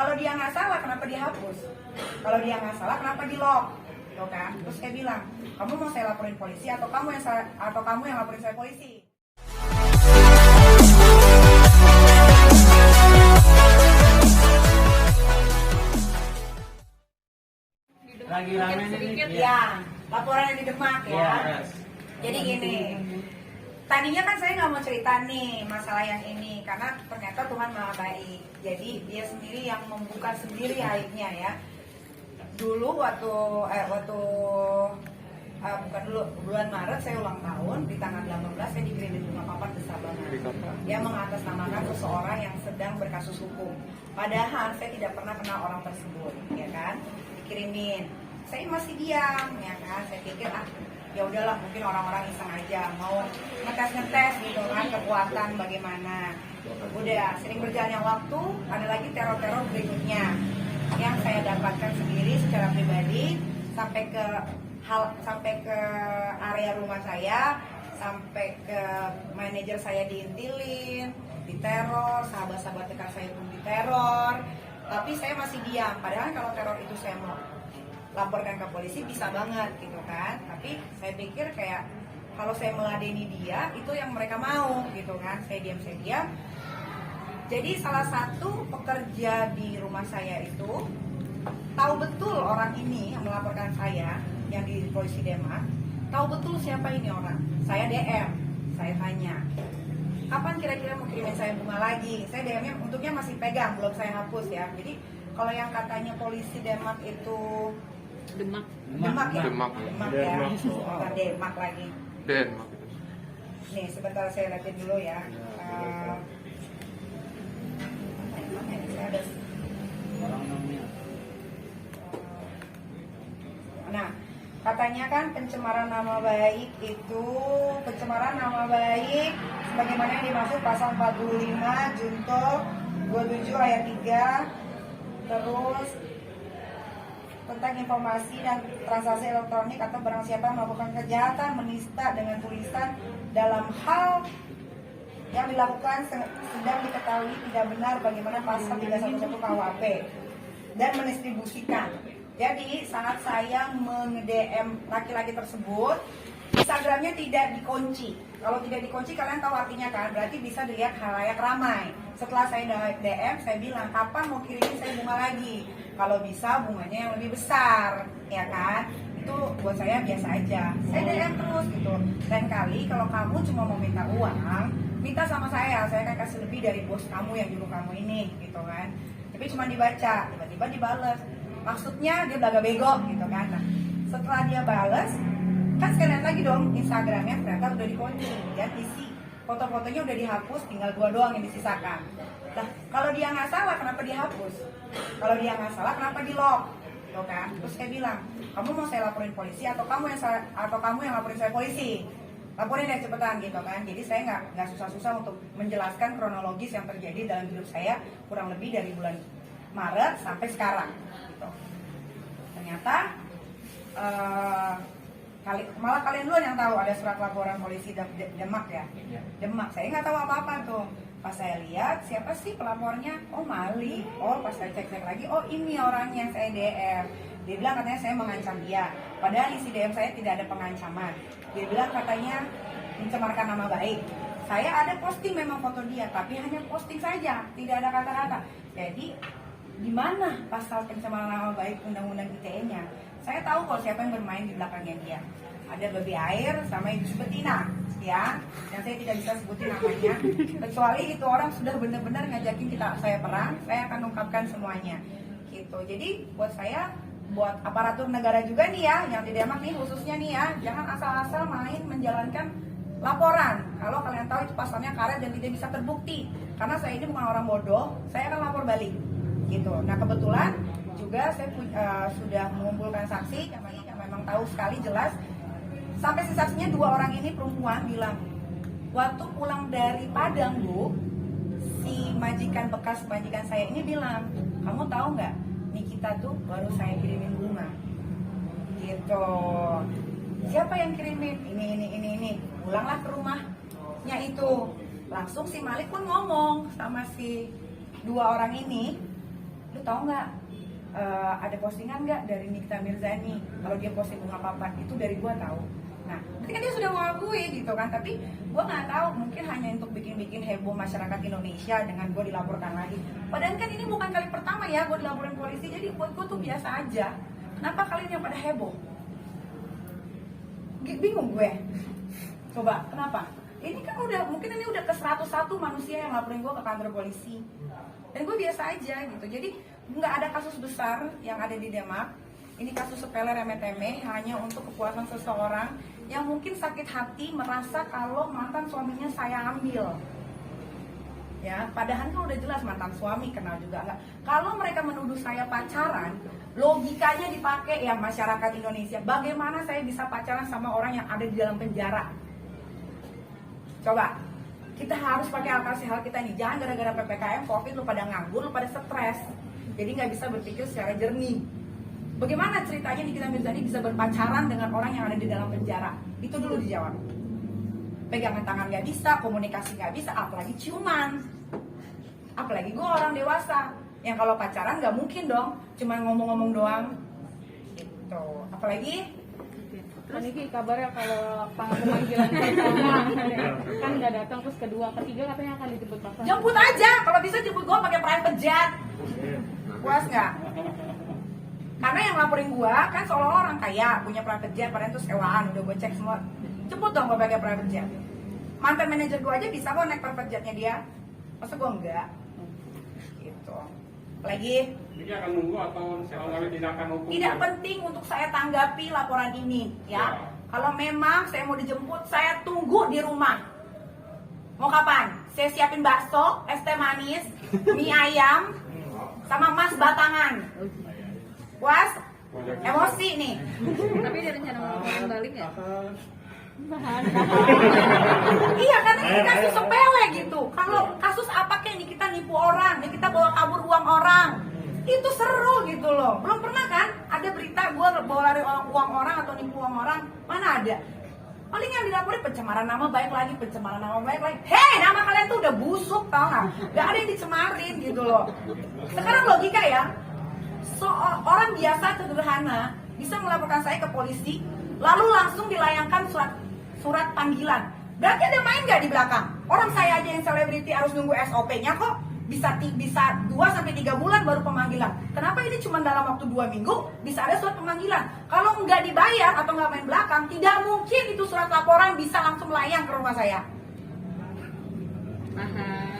Kalau dia nggak salah, kenapa dihapus? Kalau dia nggak salah, kenapa di lock? Gitu kan? Terus saya bilang, kamu mau saya laporin polisi atau kamu yang laporin saya polisi? Lagi rame sedikit Ya, laporan yang di Demak ya. Jadi gini, tadinya kan saya nggak mau cerita nih masalah yang ini karena ternyata Tuhan maha baik. Jadi dia sendiri yang membuka sendiri aibnya ya. Dulu bulan Maret saya ulang tahun, di tanggal 18 saya dikirimin bunga papan besar banget. Dia mengatasnamakan seseorang yang sedang berkasus hukum. Padahal saya tidak pernah kenal orang tersebut, ya kan? Dikirimin. Saya masih diam, ya kan? Saya pikir ya udahlah, mungkin orang-orang iseng aja mau ngetes gitu kan kekuatan bagaimana. Udah sering berjalannya waktu, ada lagi teror-teror berikutnya yang saya dapatkan sendiri secara pribadi sampai ke area rumah saya, sampai ke manajer saya diintilin, diteror, sahabat-sahabat dekat saya pun diteror. Tapi saya masih diam, padahal kalau teror itu saya mau laporkan ke polisi bisa banget gitu kan. Tapi saya pikir kayak kalau saya meladeni dia itu yang mereka mau gitu kan. Saya diam. Jadi salah satu pekerja di rumah saya itu tahu betul orang ini yang melaporkan saya yang di polisi Demak, tahu betul siapa ini orang. Saya DM, saya tanya, kapan kira-kira mau kirimin saya bunga lagi? Saya DM-nya untuknya masih pegang, belum saya hapus ya. Jadi kalau yang katanya polisi Demak itu Demak ya? Demak lagi. Demak. Nih sebentar saya lihatin dulu ya. Nah, katanya kan pencemaran nama baik sebagaimana yang dimaksud pasal 45 Junto 27 ayat 3, terus tentang informasi dan transaksi elektronik atau barang siapa melakukan kejahatan menista dengan tulisan dalam hal yang dilakukan sedang diketahui tidak benar bagaimana pasal 311 KUHP dan mendistribusikan. Jadi saat saya meng-DM laki-laki tersebut, Instagramnya tidak dikunci. Kalau tidak dikunci kalian tahu artinya kan, berarti bisa dilihat khalayak ramai. Setelah saya DM, saya bilang kapan mau kirimin saya bunga lagi. Kalau bisa bunganya yang lebih besar, ya kan? Itu buat saya biasa aja. Saya DM terus gitu. Lain kali kalau kamu cuma mau minta uang, minta sama saya akan kasih lebih dari bos kamu yang nyuruh kamu ini, gitu kan? Tapi cuma dibaca, tiba-tiba dibales. Maksudnya dia belaga bego, gitu kan? Nah, setelah dia bales, kan sekalian lagi dong Instagramnya ternyata udah dikunci dan isi foto-fotonya udah dihapus, tinggal 2 doang yang disisakan. Nah, kalau dia nggak salah kenapa dihapus? Kalau dia nggak salah kenapa di lock? Gitu kan? Terus saya bilang, kamu mau saya laporin polisi atau kamu yang laporin saya polisi? Laporin deh cepetan gitu kan. Jadi saya nggak susah-susah untuk menjelaskan kronologis yang terjadi dalam hidup saya kurang lebih dari bulan Maret sampai sekarang gitu. Ternyata malah kalian duluan yang tahu ada surat laporan polisi Demak ya. Demak, saya nggak tahu apa-apa tuh. Pas saya lihat siapa sih pelapornya, oh Mali. Oh pas saya cek lagi, oh ini orang yang saya DM. Dia bilang katanya saya mengancam dia, padahal isi DM saya tidak ada pengancaman. Dia bilang katanya mencemarkan nama baik. Saya ada posting memang foto dia, tapi hanya posting saja, tidak ada kata-kata. Jadi di mana pasal pencemaran nama baik undang-undang ITE-nya? Saya tahu kok siapa yang bermain di belakangnya dia. Ada babi air sama ibu betina, ya. Yang saya tidak bisa sebutin namanya. Kecuali itu orang sudah benar-benar ngajakin saya perang, saya akan ungkapkan semuanya. Gitu. Jadi buat saya, buat aparatur negara juga nih ya, yang di Demak nih khususnya nih ya, jangan asal-asal main menjalankan laporan. Kalau kalian tahu itu pasalnya karet dan tidak bisa terbukti. Karena saya ini bukan orang bodoh, saya akan lapor balik. Gitu. Nah kebetulan juga saya sudah mengumpulkan saksi yang memang tahu sekali jelas. Sampai si saksinya 2 orang ini perempuan bilang, waktu pulang dari Padang Bu, si bekas majikan saya ini bilang, kamu tahu nggak, Nikita tuh baru saya kirimin bunga. Gitu. Siapa yang kirimin? Ini. Pulanglah ke rumahnya itu. Langsung si Malik pun ngomong sama si 2 orang ini. lu tahu nggak ada postingan nggak dari Nikita Mirzani kalau dia posting bunga papan itu dari gua tahu. Nah, berarti kan dia sudah mengakui gitu kan, tapi gua nggak tahu, mungkin hanya untuk bikin heboh masyarakat Indonesia dengan gua dilaporkan lagi. Padahal kan ini bukan kali pertama ya gua dilaporin polisi, jadi buat gua tuh biasa aja. Kenapa kalian yang pada heboh? Bingung gue. Coba, kenapa? Ini kan mungkin ini udah ke 101 manusia yang laporin gue ke kantor polisi. Dan gue biasa aja gitu. Jadi nggak ada kasus besar yang ada di Demak. Ini kasus sepele remeh-temeh hanya untuk kepuasan seseorang yang mungkin sakit hati merasa kalau mantan suaminya saya ambil. Ya, padahal kan udah jelas mantan suami, kenal juga enggak. Kalau mereka menuduh saya pacaran, logikanya dipakai ya masyarakat Indonesia. Bagaimana saya bisa pacaran sama orang yang ada di dalam penjara? Coba, kita harus pakai akal sehat kita nih. Jangan gara-gara PPKM, Covid, lu pada nganggur, lu pada stres. Jadi nggak bisa berpikir secara jernih. Bagaimana ceritanya Nikita Mirzani bisa berpacaran dengan orang yang ada di dalam penjara? Itu dulu dijawab. Pegangan tangan nggak bisa, komunikasi nggak bisa, apalagi ciuman. Apalagi gue orang dewasa, yang kalau pacaran nggak mungkin dong, cuma ngomong-ngomong doang. Gitu. Apalagi Terus ini kabarnya kalau panggilan pertama kan nggak datang, terus kedua, ketiga katanya akan dijemput paksa. jemput aja, kalau bisa jemput gue pakai private jet. Puas nggak? Karena yang laporin gue kan seolah orang kaya, punya private jet, padahal itu sewaan, udah gue cek semua. Jemput dong gue pakai private jet. Mantan manajer gue aja bisa kok naik private jetnya dia, masa gue enggak? Gitu. Lagi Ini akan nunggu atau mengambil tindakan hukum? tidak penting untuk saya tanggapi laporan ini, ya. Kalau memang saya mau dijemput, saya tunggu di rumah. Mau kapan? Saya siapin bakso, es teh manis, mie ayam, sama mas batangan. Puas? Emosi nih. Tapi dia rencana mau laporin balik nggak? Iya, karena ini kasus sepele gitu. Kalau kasus apa kayak ini kita nipu orang, ini kita bawa kabur uang orang, itu seru gitu loh. Belum pernah kan ada berita gue bawa lari uang orang atau nipu uang orang, mana ada. Paling yang dilaporin pencemaran nama baik lagi, pencemaran nama baik lagi. Hei, nama kalian tuh udah busuk, tau nggak? Gak ada yang dicemarin gitu loh. Sekarang logika ya, orang biasa sederhana bisa melaporkan saya ke polisi, lalu langsung dilayangkan surat panggilan. Berarti ada main nggak di belakang? Orang saya aja yang selebriti harus nunggu SOP-nya kok. Bisa 2-3 bulan baru pemanggilan. Kenapa ini cuma dalam waktu 2 minggu bisa ada surat pemanggilan? Kalau nggak dibayar atau nggak main belakang, tidak mungkin itu surat laporan bisa langsung melayang ke rumah saya. Mahal.